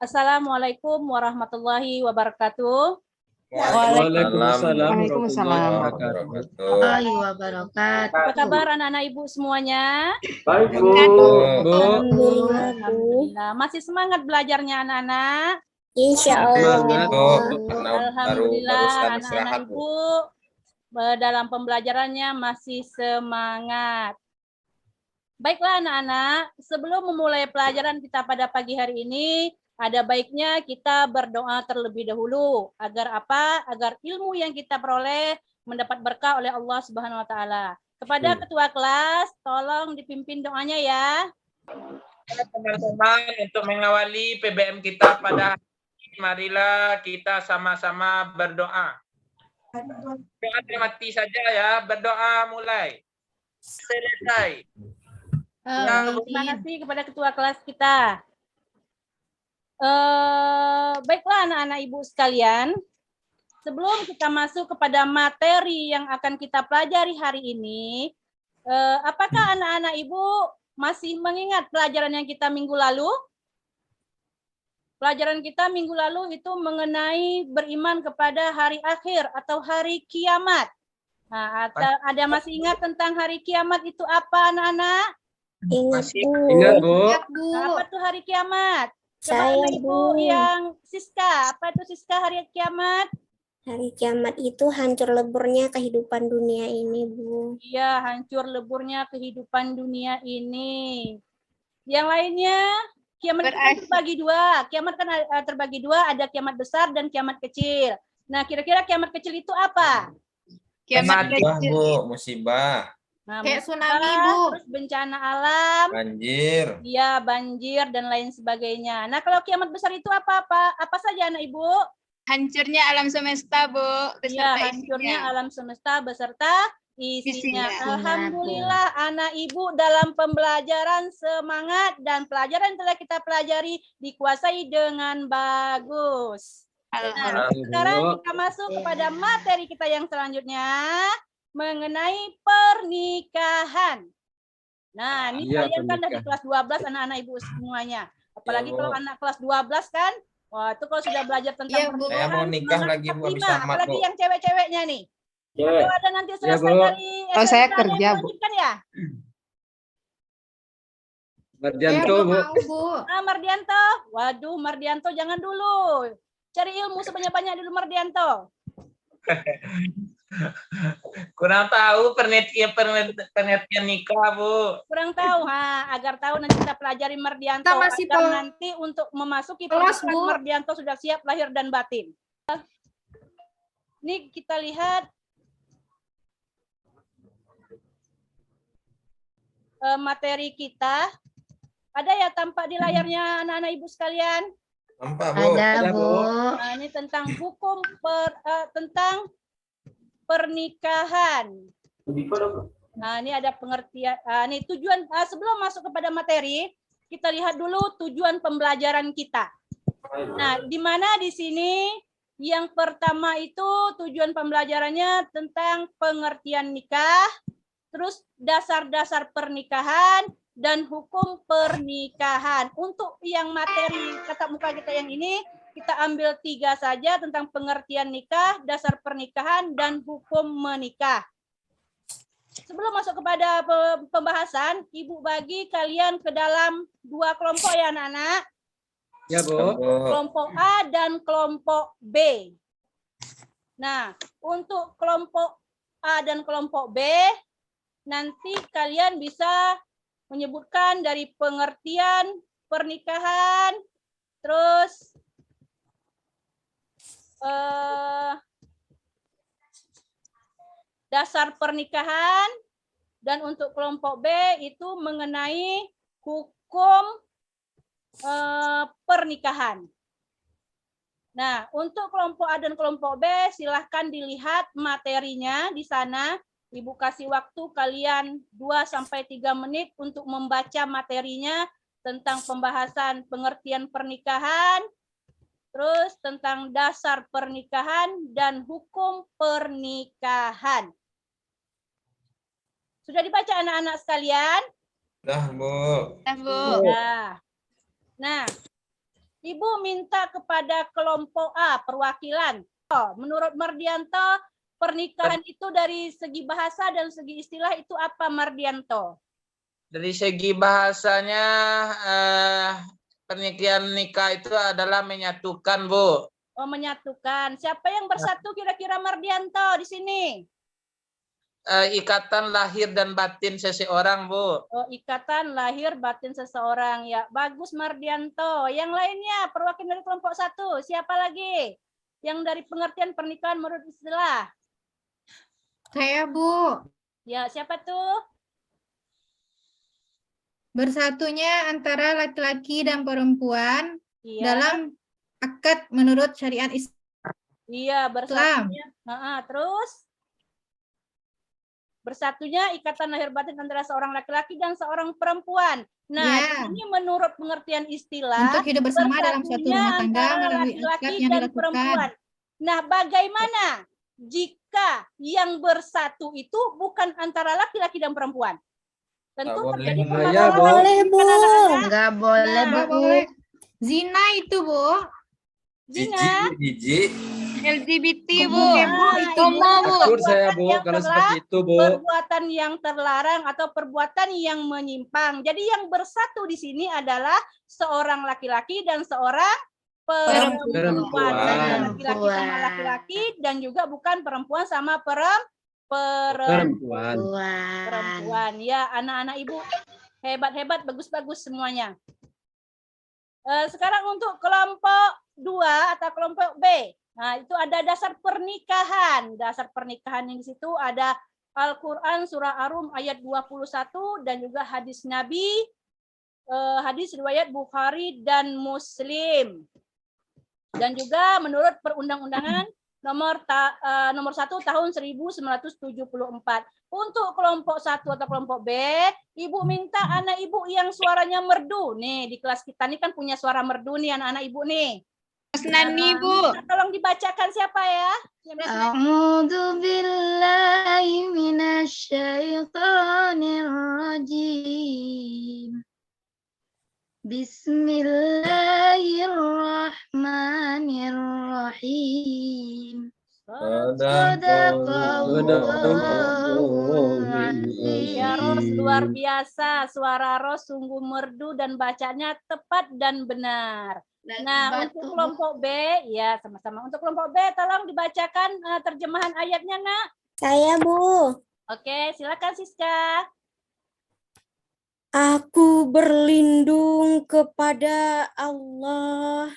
Assalamualaikum warahmatullahi wabarakatuh. Waalaikumsalam warahmatullahi wabarakatuh. Apa kabar anak-anak ibu semuanya? Baik, Bu. Alhamdulillah. Masih semangat belajarnya anak-anak? Insya Allah. Alhamdulillah anak-anak ibu dalam pembelajarannya masih semangat. Baiklah anak-anak, sebelum memulai pelajaran kita pada pagi hari ini, ada baiknya kita berdoa terlebih dahulu. Agar apa? Agar ilmu yang kita peroleh mendapat berkah oleh Allah Subhanahu wa taala. Kepada ketua kelas, tolong dipimpin doanya ya. Teman-teman, untuk mengawali PBM kita pada hari ini, marilah kita sama-sama berdoa. Doa mati saja ya, berdoa mulai. Selesai. Terima kasih kepada ketua kelas kita. Baiklah anak-anak ibu sekalian, sebelum kita masuk kepada materi yang akan kita pelajari hari ini, apakah anak-anak ibu masih mengingat pelajaran yang kita minggu lalu? Pelajaran kita minggu lalu itu mengenai beriman kepada hari akhir atau hari kiamat. Nah, ada masih ingat tentang hari kiamat itu apa anak-anak? Ingat, Bu. Nah, apa tuh hari kiamat? Saya, Coba ibu Bu. yang Siska, apa itu Siska hari kiamat? Hari kiamat itu hancur leburnya kehidupan dunia ini, Bu. Iya, hancur leburnya kehidupan dunia ini. Yang lainnya, kiamat itu kan terbagi dua. Kiamat kan terbagi dua, ada kiamat besar dan kiamat kecil. Nah, kira-kira kiamat kecil itu apa? Kiamat kecil, Bu, musibah. Nah, kayak musibah, tsunami, Bu. terus bencana alam, Banjir. iya banjir dan lain sebagainya. Nah, kalau kiamat besar itu apa-apa? Apa saja anak ibu? Hancurnya alam semesta, Bu, Iya, beserta hancurnya isinya. alam semesta beserta isinya. Isinya. Alhamdulillah anak ibu dalam pembelajaran semangat dan pelajaran yang telah kita pelajari dikuasai dengan bagus. Nah, sekarang kita masuk kepada materi kita yang selanjutnya mengenai pernikahan. Nah, ini Iya, kalian kan dari pernikahan. kelas 12 anak-anak ibu semuanya. Apalagi Iya, Ya, Bu. kalau anak kelas 12 kan, wah itu kalau sudah belajar tentang Iya, Bu. Saya mau nikah semangat lagi, Bu, habis 45, tamat, apalagi Bu. yang cewek-ceweknya nih. Cewek. Atau ada nanti selesai Bu. dari Oh, saya SMK kerja, yang Bu. wajib kan ya? Mardianto, Bu. Nah, Mardianto. Waduh, Mardianto jangan dulu. Cari ilmu sebanyak-banyak dulu Mardianto. Kurang tahu penelitian nikah, Bu. Kurang tahu, agar tahu nanti kita pelajari Mardianto. Kita masih Agar nanti untuk memasuki pernikahan Bu. Mardianto sudah siap lahir dan batin. Ini kita lihat materi kita. Ada ya tampak di layarnya anak-anak ibu sekalian? Nampak, Bu. Ada, Bu. Nah, ini tentang hukum tentang pernikahan. Nah, ini ada pengertian. Ini tujuan sebelum masuk kepada materi, kita lihat dulu tujuan pembelajaran kita. Nah, di mana di sini yang pertama itu tujuan pembelajarannya tentang pengertian nikah, terus dasar-dasar pernikahan dan hukum pernikahan. Untuk yang materi tatap muka kita yang ini, kita ambil 3 saja tentang pengertian nikah, dasar pernikahan, dan hukum menikah. Sebelum masuk kepada pembahasan, Ibu bagi kalian ke dalam 2 kelompok ya anak-anak. Ya, Bu. Kelompok A dan kelompok B. Nah, untuk kelompok A dan kelompok B, nanti kalian bisa menyebutkan dari pengertian pernikahan, terus dasar pernikahan, dan untuk kelompok B itu mengenai hukum pernikahan. Nah, untuk kelompok A dan kelompok B, silahkan dilihat materinya di sana. Ibu kasih waktu kalian 2-3 menit untuk membaca materinya tentang pembahasan pengertian pernikahan, terus tentang dasar pernikahan dan hukum pernikahan. Sudah dibaca anak-anak sekalian? Dah, Bu. Ya. Nah, Ibu minta kepada kelompok A perwakilan. Menurut Mardianto, pernikahan itu dari segi bahasa dan segi istilah itu apa, Mardianto? Dari segi bahasanya pernikahan nikah itu adalah menyatukan, Bu. Oh, menyatukan. Siapa yang bersatu kira-kira, Mardianto, di sini? Ikatan lahir dan batin seseorang, Bu. Oh, ikatan lahir batin seseorang. Ya, bagus, Mardianto. Yang lainnya, perwakilan dari kelompok 1. Siapa lagi? Yang dari pengertian pernikahan menurut istilah. Saya, Bu. Ya, siapa tuh? Bersatunya antara laki-laki dan perempuan Iya. dalam akad menurut syariat Islam. Iya, bersatunya. Terus? Bersatunya ikatan lahir batin antara seorang laki-laki dan seorang perempuan. Nah, Ya. ini menurut pengertian istilah Untuk hidup bersama dalam suatu bersatunya rumah tangga antara melalui laki-laki akad yang dan dilakukan. perempuan. Nah, bagaimana jika yang bersatu itu bukan antara laki-laki dan perempuan? Tentu Nggak boleh. terjadi Ya, permasalahan. Bu. Boleh, Bu. Enggak boleh, Nah, Nggak Bu. boleh. Zina itu, Bu. Zina. Jijik. LGBT, Bu. Nah, Homo, Bu. Takut saya, Bu, yang kalau terlarang, seperti itu, Bu. perbuatan yang terlarang atau perbuatan yang menyimpang. Jadi yang bersatu di sini adalah seorang laki-laki dan seorang perempuan. Perempuan. Bukan laki-laki sama laki-laki dan juga bukan perempuan sama Perempuan. perempuan. Ya, anak-anak ibu hebat-hebat, bagus-bagus semuanya. Sekarang untuk kelompok 2 atau kelompok B. Nah, itu ada dasar pernikahan. Dasar pernikahan yang di situ ada Al-Quran surah Ar-Rum ayat 21 dan juga hadis Nabi, hadis riwayat Bukhari dan Muslim. Dan juga menurut perundang-undangan nomor 1 tahun 1974. Untuk kelompok 1 atau kelompok B, Ibu minta anak Ibu yang suaranya merdu. Nih, di kelas kita nih kan punya suara merdu nih anak-anak Ibu nih. Mas Nani, Bu. Tolong dibacakan siapa ya? A'udzu billahi minasyaitonir rajim. Bismillahirrahmanirrahim. Ya, Ros, luar biasa. Suara Ros sungguh merdu dan bacanya tepat dan benar. Nah, untuk kelompok B, ya sama-sama. Untuk kelompok B, tolong dibacakan terjemahan ayatnya, Nak. Saya, Bu. Oke, silakan Siska. Aku berlindung kepada Allah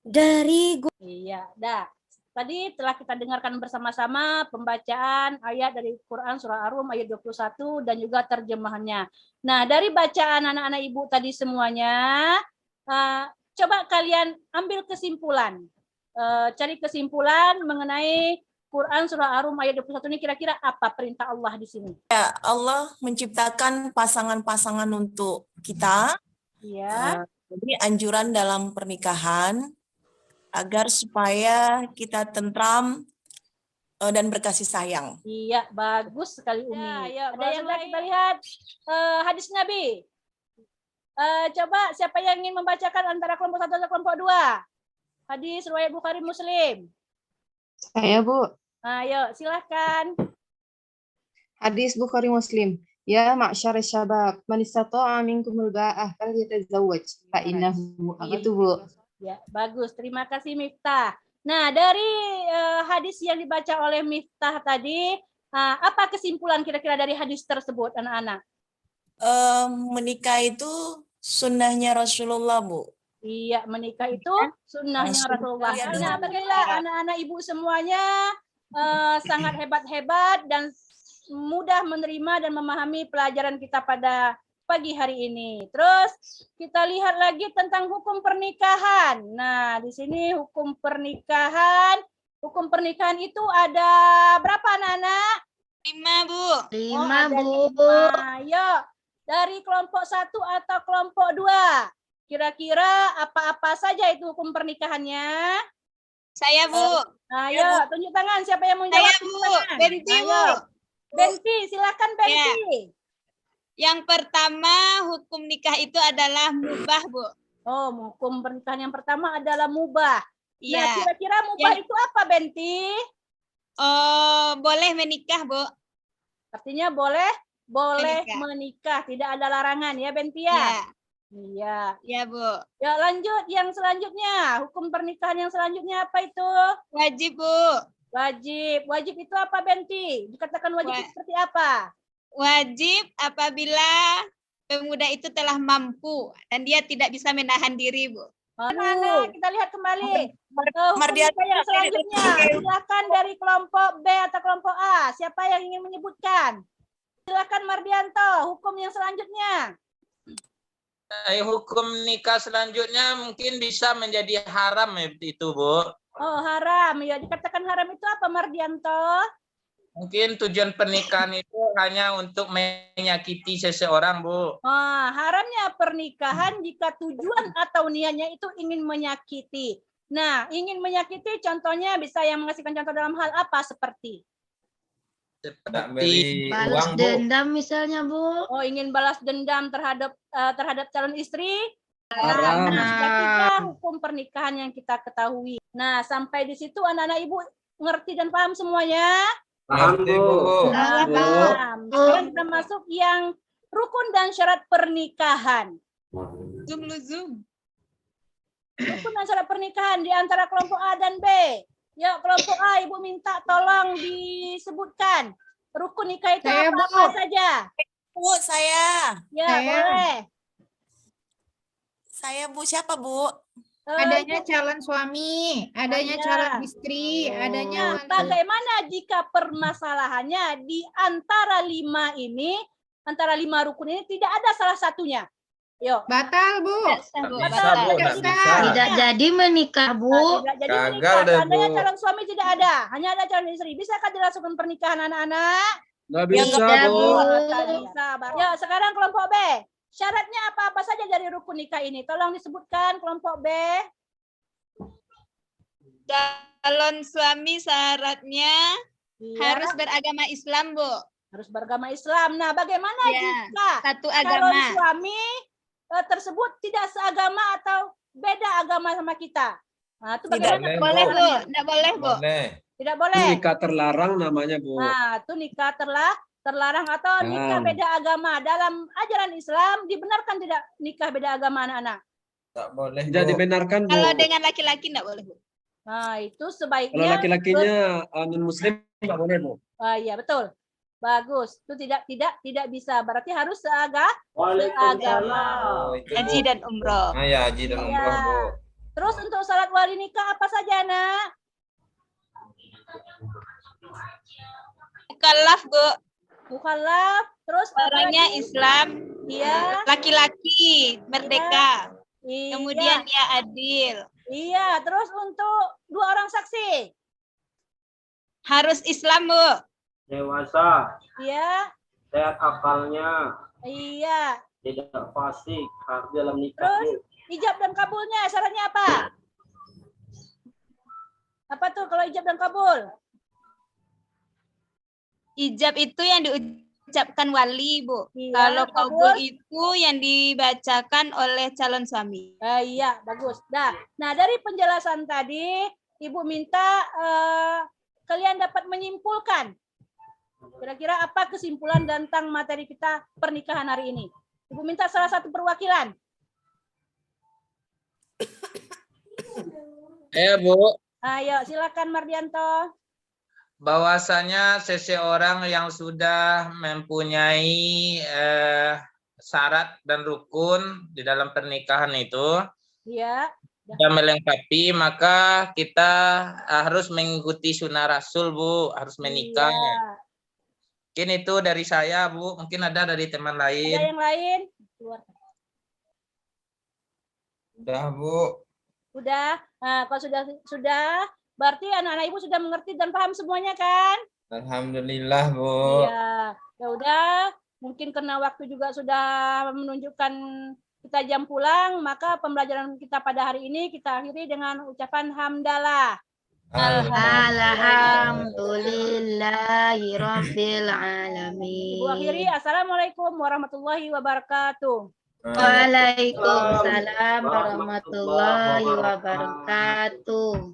dari Iya, dah. Tadi telah kita dengarkan bersama-sama pembacaan ayat dari Quran surah Ar-Rum ayat 21 dan juga terjemahannya. Nah, dari bacaan anak-anak Ibu tadi semuanya, coba kalian ambil kesimpulan. Cari kesimpulan mengenai Quran surah Ar-Rum ayat 21 ini kira-kira apa perintah Allah di sini? Ya, Allah menciptakan pasangan-pasangan untuk kita. Iya. Jadi anjuran dalam pernikahan agar supaya kita tentram dan berkasih sayang. Iya, bagus sekali Umi. Ya, ada yang lagi kita lihat hadis Nabi. Coba siapa yang ingin membacakan antara kelompok 1 dan kelompok 2? Hadis riwayat Bukhari Muslim. Saya, Bu. Ayo, silahkan. Hadis Bukhari Muslim. Ya ma'syar syabab, man istata'a minkumul ba'ah falyatazawwaj fa innahu. Gitu, Bu. Ya, bagus. Terima kasih Miftah. Nah, dari hadis yang dibaca oleh Miftah tadi, apa kesimpulan kira-kira dari hadis tersebut, anak-anak? Menikah itu sunnahnya Rasulullah, Bu. Iya, menikah itu sunnahnya Rasulullah. Nah, bagilah anak-anak ibu semuanya sangat hebat-hebat dan mudah menerima dan memahami pelajaran kita pada pagi hari ini. Terus kita lihat lagi tentang hukum pernikahan. Nah, di sini hukum pernikahan. Hukum pernikahan itu ada berapa anak-anak? 5, Bu. 5, Bu. Ayo, dari kelompok 1 atau kelompok 2. Kira-kira apa-apa saja itu hukum pernikahannya? Saya, Bu. Ayo, tunjuk tangan. Siapa yang mau jawab? Saya, Bu. Benti, Bu. Benti, silakan Benti. Yang pertama, hukum nikah itu adalah mubah, Bu. Oh, hukum pernikahan yang pertama adalah mubah. Nah, Iya. kira-kira mubah itu apa, Benti? Oh, boleh menikah, Bu. Artinya boleh menikah. Tidak ada larangan ya, Benti ya? Iya. Iya. Iya, Bu. Ya, lanjut yang selanjutnya. Hukum pernikahan yang selanjutnya apa itu? Wajib, Bu. Wajib. Wajib itu apa, Benti? Dikatakan wajib itu seperti apa? Wajib apabila pemuda itu telah mampu dan dia tidak bisa menahan diri, Bu. Nah, kita lihat kembali. Hukum Mardianto nikah yang selanjutnya. Silakan dari kelompok B atau kelompok A. Siapa yang ingin menyebutkan? Silakan Mardianto. Hukum yang selanjutnya. Hukum nikah selanjutnya mungkin bisa menjadi haram itu, Bu. Oh, haram. Ya, dikatakan haram itu apa, Mardianto? Mungkin tujuan pernikahan itu hanya untuk menyakiti seseorang, Bu. Haramnya pernikahan jika tujuan atau niatnya itu ingin menyakiti. Nah, ingin menyakiti contohnya bisa yang mengasihkan contoh dalam hal apa seperti? Tak beri uang, Bu. misalnya, Bu. Oh, ingin balas dendam terhadap calon istri. Haram. Nah, hukum pernikahan yang kita ketahui. Nah, sampai di situ anak-anak ibu ngerti dan paham semuanya? Ngerti, Bu. Paham. Sekarang kita masuk yang rukun dan syarat pernikahan. Zoom. Rukun dan syarat pernikahan di antara kelompok A dan B. Ya, kelompok A, Ibu minta tolong disebutkan. Rukun nikah itu Saya, apa Bu. saja? Bu, saya. Ya, Saya. boleh. Saya, Bu. Siapa, Bu? Adanya calon suami, adanya Ada. calon istri, adanya mantu. Bagaimana jika permasalahannya di antara 5 ini, antara 5 rukun ini tidak ada salah satunya? Yuk. Batal, Bu. Tidak sah, Bu. Tak bisa, Batal. Bu. Tak bisa. Tidak jadi menikah, Nah, Bu. tidak jadi Gagal menikah. deh, Seandainya Bu. calon suami tidak ada, hanya ada calon istri. Bisakah dilakukan pernikahan anak-anak? Nggak bisa, Tidak, Bu. Bu. Tak bisa. Ya, sekarang kelompok B. Syaratnya apa-apa saja dari rukun nikah ini? Tolong disebutkan kelompok B. Calon suami syaratnya Iya, harus beragama Islam, Bu. harus beragama Islam. Nah, bagaimana Ya, jika satu calon agama. suami tersebut tidak seagama atau beda agama sama kita? Nah, itu Tidak bagaimana? Boleh, Bu. caranya? Tidak boleh, Bu. Boleh. Tidak Itu boleh. nikah terlarang namanya, Bu. Nah, itu nikah terlarang atau nikah Ya. beda agama. Dalam ajaran Islam dibenarkan tidak nikah beda agama anak-anak? Tak boleh, Tidak Bu. dibenarkan, Bu. Kalau dengan laki-laki tidak boleh, Bu. Nah, itu Kalau sebaiknya laki-lakinya non-muslim, nggak boleh, Bu. iya, betul. Bagus. Itu tidak bisa. Berarti harus seagama. Oh, itu, Bu. Haji dan umroh. Ah, ya, haji dan umroh, Ya. Bu. Terus untuk syarat wali nikah apa saja, Nak? Mukallaf, Bu. Mukallaf, terus apa Orangnya lagi? Islam, Iya. laki-laki, merdeka. Iya. Kemudian dia adil. Iya, terus untuk 2 orang saksi. Harus Islam, Bu. Dewasa, Iya. sehat akalnya, Iya. tidak fasik, harus dalam nikah. Terus ijab dan kabulnya syaratnya apa? Apa tuh kalau ijab dan kabul? Ijab itu yang diucapkan wali, Bu. Iya, Kalau kabul? kabul itu yang dibacakan oleh calon suami. Iya, bagus. Nah, dari penjelasan tadi, Ibu minta kalian dapat menyimpulkan kira-kira apa kesimpulan tentang materi kita pernikahan hari ini. Ibu minta salah satu perwakilan. Bu. Ayo, silakan Mardianto. Bahwasanya seseorang yang sudah mempunyai syarat dan rukun di dalam pernikahan itu Iya. sudah melengkapi, maka kita harus mengikuti sunnah Rasul, Bu, harus menikah. Iya. Mungkin itu dari saya, Bu. Mungkin ada dari teman Ada lain. yang lain? Keluar. Udah, Bu. Udah. Nah, kalau sudah, berarti anak-anak ibu sudah mengerti dan paham semuanya kan? Alhamdulillah, Bu. Iya. Ya udah, mungkin karena waktu juga sudah menunjukkan kita jam pulang, maka pembelajaran kita pada hari ini kita akhiri dengan ucapan hamdalah. Alhamdulillahirabbil alamin. Ibu akhiri, assalamualaikum warahmatullahi wabarakatuh. Waalaikumsalam warahmatullahi wabarakatuh.